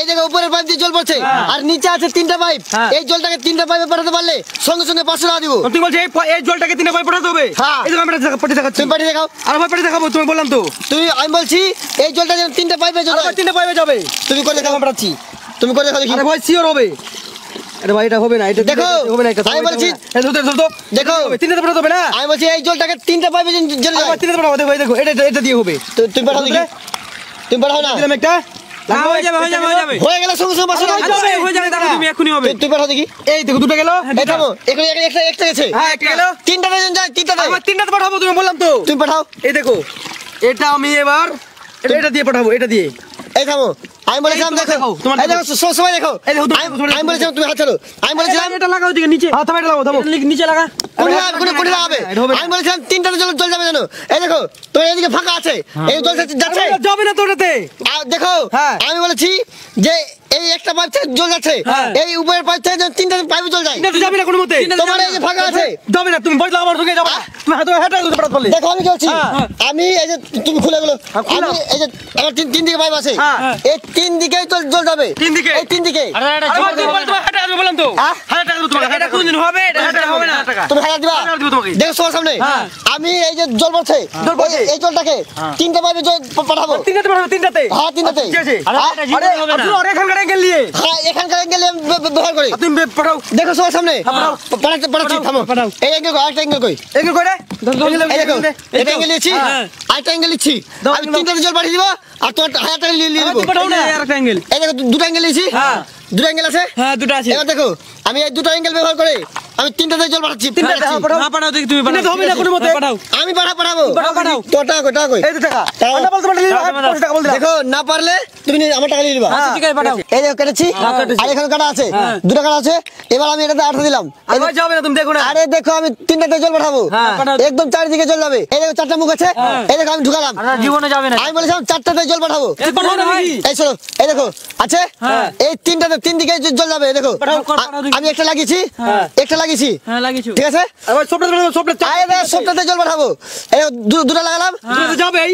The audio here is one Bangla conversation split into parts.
এই দেখো উপরের পাইপ দিয়ে জল পড়ছে আর নিচে আছে তিনটা পাইপ। এই জলটাকে তিনটা পাইপে পাঠাতে পারলে সঙ্গে সঙ্গে 500 টাকা দিব। তুমি বলছো এই জলটাকে তিনটা পাইপ পাঠাতে হবে? এই যে আমি পাঠিয়ে দেখাচ্ছি। তুমি পাঠিয়ে দেখাও। আর ভাই পাঠিয়ে দেখাবো, তুমি বললাম তো। আমি বলছি এই জলটা যেন তিনটা পাইপে যাবে। তিনটা পাইপে যাবে। তুমি করে দেখাও। পাঠাচ্ছি। তুমি করে দেখাও দেখি। আরে ভাই সিওর হবে। আরে ভাই এটা হবে না, এটা দেখো হবে না। আমি বলছি দেখো তিনটা পাঠাতে হবে না। আমি বলছি এই জলটাকে তিনটা পাইপে জল যাবে। তিনটা পাঠাবো। দেখো এই দেখো এটা দিয়ে হবে। তুমি পাঠাও দেখি। তুমি পাঠাও না। দিলাম একটা। হয়ে যাবে। হয়ে গেল সঙ্গে সঙ্গে 500 টাকা হয়ে যাবে, দেখো তুমি এখনই হবে। তুমি পাঠাও দেখি। এই দেখো দুটো গেল। এই থামো, এখানে একটা গেছে। হ্যাঁ একটা গেল। তিনটা ডজন যায়, তিনটা দেয়। আমার তিনটাতে পাঠাবো, তুমি বললাম তো। তুমি পাঠাও। এই দেখো এটা আমি এবার এটা দিয়ে পাঠাবো, এটা দিয়ে। এই থামো, আমি বলেছিলাম দেখো এই দেখো সবাই দেখো। আমি বলেছিলাম তুমি হাত ছাড়ো। আমি বলেছিলাম এটা লাগাও দিকে নিচে। হ্যাঁ থামো, এটা লাগাও, থামো। নিচে লাগা। কোন লাগাবে? আমি বলেছিলাম তিনটাতে জল যাবে জানো। এই দেখো তোমার এদিকে ফাঁকা আছে, এই জল যাচ্ছে। যাবে না তো ওটাতে। দেখো আমি বলেছি যে এই একটা পাইপ থেকে জল যাচ্ছে, এই উপরের পাইপ থেকে তিনটা পাইপে জল যায়। এটা যাবে না কোনো মতে। তোমার এই যে ফাঁকা আছে যাবে না, তুমি বলছো আমার সঙ্গে যাবে না। তুমি হাতে হাতে পাঠাতে বললে। দেখো আমি কি বলছি। আমি এই যে তুমি খুলে গেলো, আমি এই যে আমার তিন দিকে পাইপ আছে, এই তিন দিকে জল যাবে। তিন দিকে? এই তিন দিকে। আরে হাতে আসবে বললাম তো। হাতে টাকা দেবো তোমাকে। এটা কোনদিন হবে? এটা হবে না। তুমি হাজার দিবা। দিব তোমাকে। দেখো সবার সামনে আমি এই যে জল পড়ছে, এই জলটাকে তিনটা পাইপে জল পাঠাবো। তিনটাতে পাঠাবো, তিনটাতে। হ্যাঁ তিনটাতে। ঠিক আছে। আরে এটা জীবনে হবে না। আপনি এখানকার অ্যাঙ্গেল নিয়ে। হ্যাঁ এখানকার অ্যাঙ্গেল ব্যবহার করি। তুমি পাঠাও। দেখো সবার সামনে পাঠাচ্ছি। থামো, এই অ্যাঙ্গেল আরেকটা অ্যাঙ্গেল কই। এগুলো করে এই দেখো এটা অ্যাঙ্গেল নিয়েছি, আরেকটা অ্যাঙ্গেল নিচ্ছি। আমি তিনটাতে জল পাঠিয়ে দিব আর তোমার 1000 টাকা নিয়ে নিব। পাঠাও না। আরেকটা অ্যাঙ্গেল। এই দেখো দুটো অ্যাঙ্গেল নিয়েছি। দুটো অ্যাঙ্গেল আছে। হ্যাঁ দুটো আছে। এবার দেখো আমি এই দুটো অ্যাঙ্গেল ব্যবহার করে আমি তিনটাতে জল পাঠাচ্ছি। না পাঠাও দেখি তুমি পাঠাও। হবে না কোনো মতে। পাঠাও। আমি পাঠাবো। পাঠাও। তো টাকা কই। এই তো টাকা। আন্ডা বলতে পারলে 500 টাকা বল দাও। দেখো না পারলে তুমি আমার টাকা নিয়ে নিবা। আচ্ছা ঠিক আছে পাঠাও। এই দেখো কেটেছি আর এখানে কাটা আছে, দুটো কাটা আছে। এবার আমি এটাতে 8 দিলাম। আর ভাই যাবে না, তুমি দেখো না। আরে দেখো আমি তিনটাতে জল পাঠাবো, পাঠাও। একদম চারিদিকে জল যাবে। এই দেখো চারটা মুখ আছে, এই দেখো আমি ঢুকালাম। আরে জীবনে যাবে না। আমি বলেছিলাম চারটাতে জল পাঠাবো। পাঠাও না ভাই। এই শোনো এই দেখো আছে, এই তিনটাতে তিন দিকে জল যাবে। এই দেখো আমি একটা লাগিয়েছি, একটা লাগিয়েছি। হ্যাঁ লাগিয়েছো। ঠিক আছে। আবার সবটা আরে সবটাতে জল পাঠাবো। এই দুটো লাগালাম। তো যাবেই।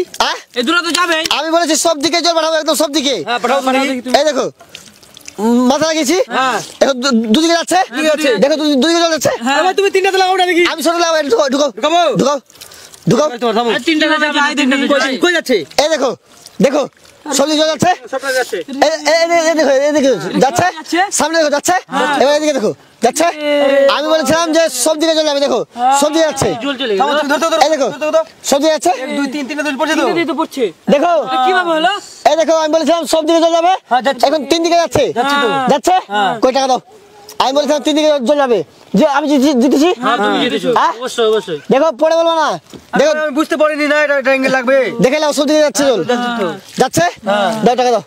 এই দূরে তো যাবে। আমি বলেছি সব দিকে জল পাঠাবো, একদম সব দিকে। পাঠাও পাঠাও দেখি তুমি। এই দেখো মাথা লাগিয়েছি, দেখো দুদিকে যাচ্ছে। দেখো দুদিকে জল যাচ্ছে। আবার তুমি তিনটাতে লাগাও না দেখি। আমি ছোট লাগাবো, ঢুকাও ঢুকাবো। ঢুকাও। আর তিনটাতে যাবে না, তিনটাতে যাবে। কই যাচ্ছে? এই দেখো দেখো সব দিকে জল যাচ্ছে। সবটা যাচ্ছে। এই দেখো যাচ্ছে, সামনে দেখো যাচ্ছে। এবার এদিকে দেখো যাচ্ছে। আমি বলেছিলাম যে সব দিকে জল যাবে, দেখো সব দিকে যাচ্ছে। জল চলে থামো, গেল। তুমি ধরো এই দেখো সব দিকে যাচ্ছে। 2 3 3টা তো পড়ছে তো। তিনটাতেই তো পড়ছে। দেখো কিভাবে হলো? এই দেখো আমি বলেছিলাম সব দিকে জল যাবে, এখন তিন দিকে যাচ্ছে। যাচ্ছে কই টাকা দাও। আমি বলেছিলাম তিন দিকে জল যাবে, যে আমি জিতেছি। হ্যাঁ তুমি জিতেছো। অবশ্যই। দেখো পরে বলবো না। দেখো আমি বুঝতে পারিনি না এটা অ্যাঙ্গেল লাগবে। দেখে নাও সব দিকে যাচ্ছে জল। যাচ্ছে, দাও টাকা দাও।